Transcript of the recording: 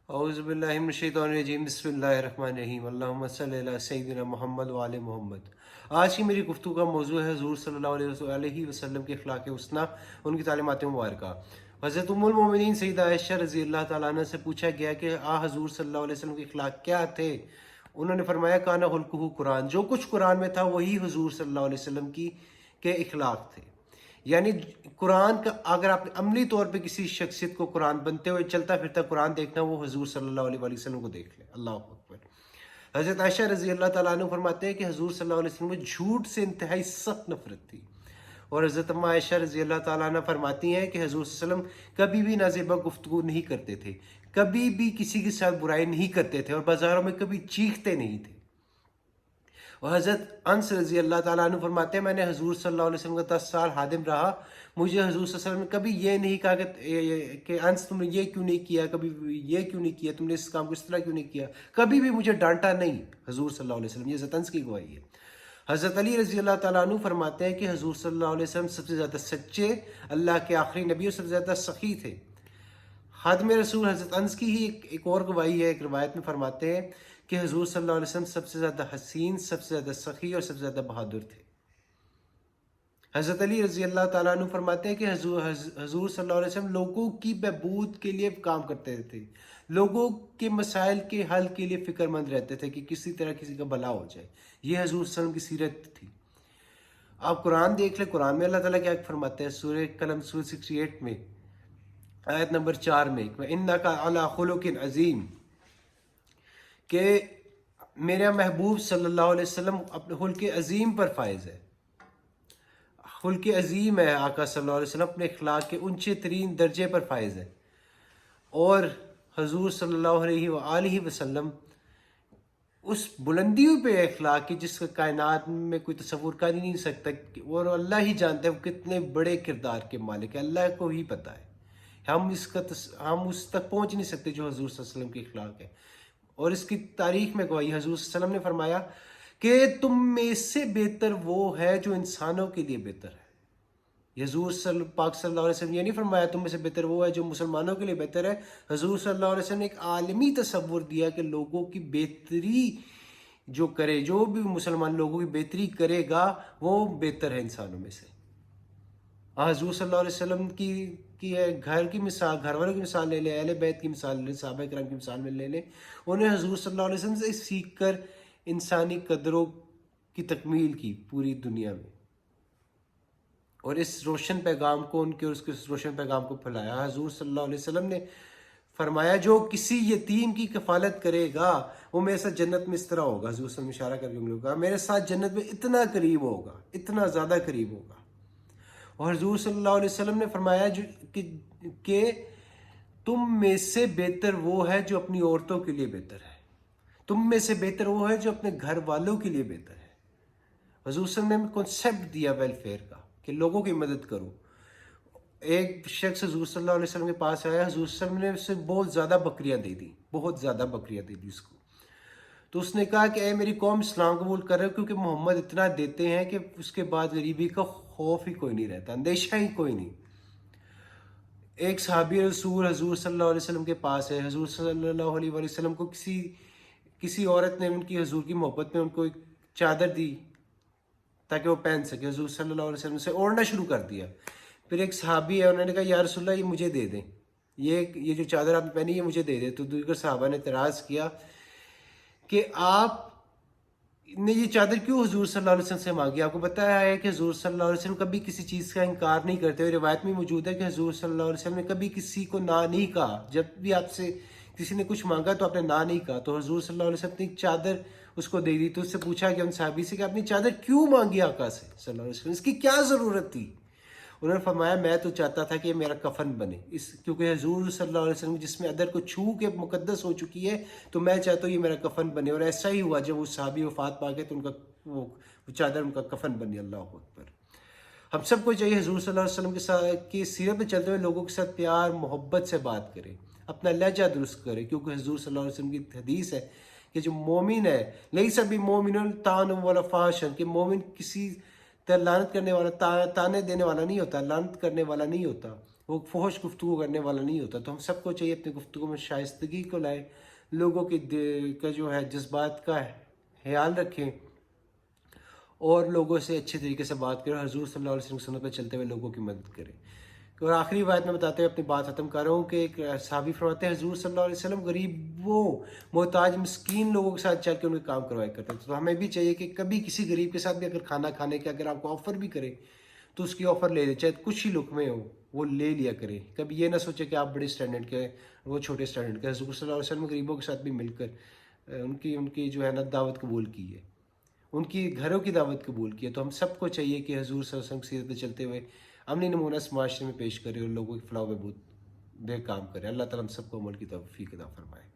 اعوذ باللہ من الشیطان الرجیم بسم اللہ الرحمن الرحیم اللہم صلی علی سیدنا محمد وعلی محمد۔ آج کی میری گفتگو کا موضوع ہے حضور صلی اللہ علیہ وسلم کے اخلاق حسنہ، ان کی تعلیمات مبارکہ۔ حضرت ام المومنین سیدہ عائشہ رضی اللہ تعالیٰ عنہ سے پوچھا گیا کہ حضور صلی اللہ علیہ وسلم کے اخلاق کیا تھے؟ انہوں نے فرمایا کانا خلقہ قرآن، جو کچھ قرآن میں تھا وہی حضور صلی اللہ علیہ وسلم کے اخلاق تھے۔ یعنی قرآن کا اگر آپ عملی طور پہ کسی شخصیت کو قرآن بنتے ہوئے چلتا پھرتا قرآن دیکھنا، وہ حضور صلی اللہ علیہ وسلم کو دیکھ لیں۔ اللہ اکبر۔ حضرت عائشہ رضی اللہ تعالیٰ عنہ فرماتے ہیں کہ حضور صلی اللہ علیہ وسلم کو جھوٹ سے انتہائی سخت نفرت تھی، اور حضرت اماں عائشہ رضی اللہ تعالیٰ عنہ فرماتی ہیں کہ حضور صلی اللہ علیہ وسلم کبھی بھی نازیبا گفتگو نہیں کرتے تھے، کبھی بھی کسی کے ساتھ برائی نہیں کرتے تھے، اور بازاروں میں کبھی چیختے نہیں تھے۔ اور حضرت انس رضی اللہ تعالیٰ عنہ فرماتے ہیں میں نے حضور صلی اللہ علیہ وسلم کا 10 سال خادم رہا، مجھے حضور صلی اللہ علیہ وسلم نے کبھی یہ نہیں کہا کہ انس تم نے یہ کیوں نہیں کیا، کبھی یہ کیوں نہیں کیا، تم نے اس کام کو اس طرح کیوں نہیں کیا، کبھی بھی مجھے ڈانٹا نہیں حضور صلی اللہ علیہ وسلم۔ یہ حضرت انس کی گواہی ہے۔ حضرت علی رضی اللہ تعالیٰ عنہ فرماتے ہیں کہ حضور صلی اللہ علیہ وسلم سب سے زیادہ سچے، اللہ کے آخری نبی، اور سب سے زیادہ سخی تھے۔ خادم رسول حضرت انس کی ہی ایک اور گواہی ہے، ایک روایت میں فرماتے ہیں کہ حضور صلی اللہ علیہ وسلم سب سے زیادہ حسین، سب سے زیادہ سخی، اور سب سے زیادہ بہادر تھے۔ حضرت علی رضی اللہ تعالیٰ عنہ فرماتے ہیں کہ حضور صلی اللہ علیہ وسلم لوگوں کی بہبود کے لیے کام کرتے تھے، لوگوں کے مسائل کے حل کے لیے فکر مند رہتے تھے کہ کسی طرح کسی کا بھلا ہو جائے۔ یہ حضور صلی اللہ علیہ وسلم کی سیرت تھی۔ آپ قرآن دیکھ لیں، قرآن میں اللہ تعالیٰ کیا فرماتے ہیں؟ سورہ قلم سورہ 68 میں آیت نمبر 4 میں اِنَّکَ عَلَىٰ خُلُقٍ عَظِيمٍ، کہ میرا محبوب صلی اللہ علیہ وسلم اپنے خلق عظیم پر فائز ہے۔ خلق عظیم ہے آقا صلی اللہ علیہ وسلم، اپنے اخلاق کے اونچے ترین درجے پر فائز ہے، اور حضور صلی اللہ علیہ وآلہ وسلم اس بلندی پہ اخلاق کی جس کا کائنات میں کوئی تصور کر ہی نہیں سکتا، اور اللہ ہی جانتا ہے وہ کتنے بڑے کردار کے مالک ہے، اللہ کو ہی پتہ ہے۔ ہم اس تک پہنچ نہیں سکتے جو حضور صلی اللہ علیہ وسلم کی اخلاق ہے۔ اور اس کی تاریخ میں گواہی حضور صلی اللہ علیہ وسلم نے فرمایا کہ تم میں سے بہتر وہ ہے جو انسانوں کے لیے بہتر ہے۔ حضور پاک صلی اللہ علیہ وسلم یہ نہیں فرمایا تم میں سے بہتر وہ ہے جو مسلمانوں کے لیے بہتر ہے۔ حضور صلی اللہ علیہ وسلم نے ایک عالمی تصور دیا کہ لوگوں کی بہتری جو کرے، جو بھی مسلمان لوگوں کی بہتری کرے گا وہ بہتر ہے انسانوں میں سے۔ حضور صلی اللہ علیہ وسلم کی گھر کی مثال، گھر والوں کی مثال لے لیں، اہل بیت کی مثال لے لیں، صحابہ کرام کی مثال میں لے لیں، انہیں حضور صلی اللہ علیہ وسلم سے سیکھ کر انسانی قدروں کی تکمیل کی پوری دنیا میں، اور اس روشن پیغام کو اس روشن پیغام کو پھیلایا۔ حضور صلی اللہ علیہ وسلم نے فرمایا جو کسی یتیم کی کفالت کرے گا وہ میرے ساتھ جنت میں اس طرح ہوگا۔ حضور صلی اللہ علیہ وسلم اشارہ کر کے انگلیوں کا، میرے ساتھ جنت میں اتنا قریب ہوگا، اتنا زیادہ قریب ہوگا۔ اور حضور صلی اللہ علیہ وسلم نے فرمایا کہ تم میں سے بہتر وہ ہے جو اپنی عورتوں کے لیے بہتر ہے، تم میں سے بہتر وہ ہے جو اپنے گھر والوں کے لیے بہتر ہے۔ حضور صلی اللہ علیہ وسلم نے کنسیپٹ دیا ویلفیئر کا کہ لوگوں کی مدد کرو۔ ایک شخص حضور صلی اللہ علیہ وسلم کے پاس آیا، حضور صلی اللہ علیہ وسلم نے اسے بہت زیادہ بکریاں دے دی، بہت زیادہ بکریاں دے دی اس کو۔ تو اس نے کہا کہ اے میری قوم اسلام قبول کر رہے ہو کیونکہ محمد اتنا دیتے ہیں کہ اس کے بعد غریبی کا خوف ہی کوئی نہیں رہتا، اندیشہ ہی کوئی نہیں۔ ایک صحابی رسول حضور صلی اللہ علیہ وسلم کے پاس ہے، حضور صلی اللہ علیہ وسلم کو کسی عورت نے ان کی حضور کی محبت میں ان کو ایک چادر دی تاکہ وہ پہن سکے۔ حضور صلی اللہ علیہ وسلم سے اوڑھنا شروع کر دیا۔ پھر ایک صحابی ہے، انہوں نے کہا یا رسول اللہ یہ مجھے دے دیں، یہ جو چادر آپ نے پہنی یہ مجھے دے دیں۔ تو دیگر صحابہ نے اعتراض کیا کہ آپ نے یہ چادر کیوں حضور صلی اللہ علیہ وسلم سے مانگی؟ آپ کو بتایا ہے کہ حضور صلی اللہ علیہ وسلم کبھی کسی چیز کا انکار نہیں کرتے ہوئے، روایت میں موجود ہے کہ حضور صلی اللہ علیہ وسلم نے کبھی کسی کو نہ نہیں کہا، جب بھی آپ سے کسی نے کچھ مانگا تو آپ نے نہ نہیں کہا۔ تو حضور صلی اللہ علیہ وسلم نے چادر اس کو دے دی، تو اس سے پوچھا کہ ان صحابی سے کہ آپ نے چادر کیوں مانگی آقا سے صلی اللہ علیہ وسلم، اس کی کیا ضرورت تھی؟ انہوں نے فرمایا میں تو چاہتا تھا کہ یہ میرا کفن بنے، کیونکہ حضور صلی اللہ علیہ وسلم جس میں ادر کو چھو کے مقدس ہو چکی ہے، تو میں چاہتا ہوں یہ میرا کفن بنے۔ اور ایسا ہی ہوا، جب وہ صحابی وفات پا گئے تو ان کا وہ چادر ان کا کفن بنی۔ اللہ اکبر۔ ہم سب کو چاہیے حضور صلی اللہ علیہ وسلم کی سیرت میں چلتے ہوئے لوگوں کے ساتھ پیار محبت سے بات کرے، اپنا لہجہ درست کرے، کیونکہ حضور صلی اللہ علیہ وسلم کی حدیث ہے کہ جو مومن ہے لیس بمومن طاعن ولا فحش، کہ مومن کسی لعنت کرنے والا، تانے دینے والا نہیں ہوتا، لعنت کرنے والا نہیں ہوتا، وہ فحش گفتگو کرنے والا نہیں ہوتا. تو ہم سب کو چاہیے اپنی گفتگو میں شائستگی کو لائیں, لوگوں کی کا جو ہے جذبات کا خیال رکھیں, اور لوگوں سے اچھے طریقے سے بات کریں, حضور صلی اللہ علیہ وسلم کی سنت پہ چلتے ہوئے لوگوں کی مدد کریں. اور آخری بات میں بتاتے ہوئے اپنی بات ختم کر رہا ہوں کہ ایک صحابی فرماتے ہیں حضور صلی اللہ علیہ وسلم غریبوں, محتاج, مسکین لوگوں کے ساتھ چل کے ان کے کام کروایا کرتے تھے. تو ہمیں بھی چاہیے کہ کبھی کسی غریب کے ساتھ بھی اگر کھانا کھانے کے اگر آپ کو آفر بھی کرے تو اس کی آفر لے لیں, چاہے کچھ ہی لقمے ہو وہ لے لیا کریں. کبھی یہ نہ سوچے کہ آپ بڑے اسٹینڈرڈ کے وہ چھوٹے اسٹینڈرڈ کے. حضور صلی اللہ علیہ وسلم غریبوں کے ساتھ بھی مل کر ان کی جو ہے نا دعوت قبول کی ہے, ان کی گھروں کی دعوت قبول کی ہے. تو ہم سب کو چاہیے کہ حضور صلی اللہ علیہ وسلم کی سیرت پہ چلتے ہوئے امنی نمونہ اس معاشرے میں پیش کرے اور لوگوں کی فلاح و بہبود بے کام کرے. اللہ تعالیٰ ہم سب کو عمل کی توفیق عطا فرمائے.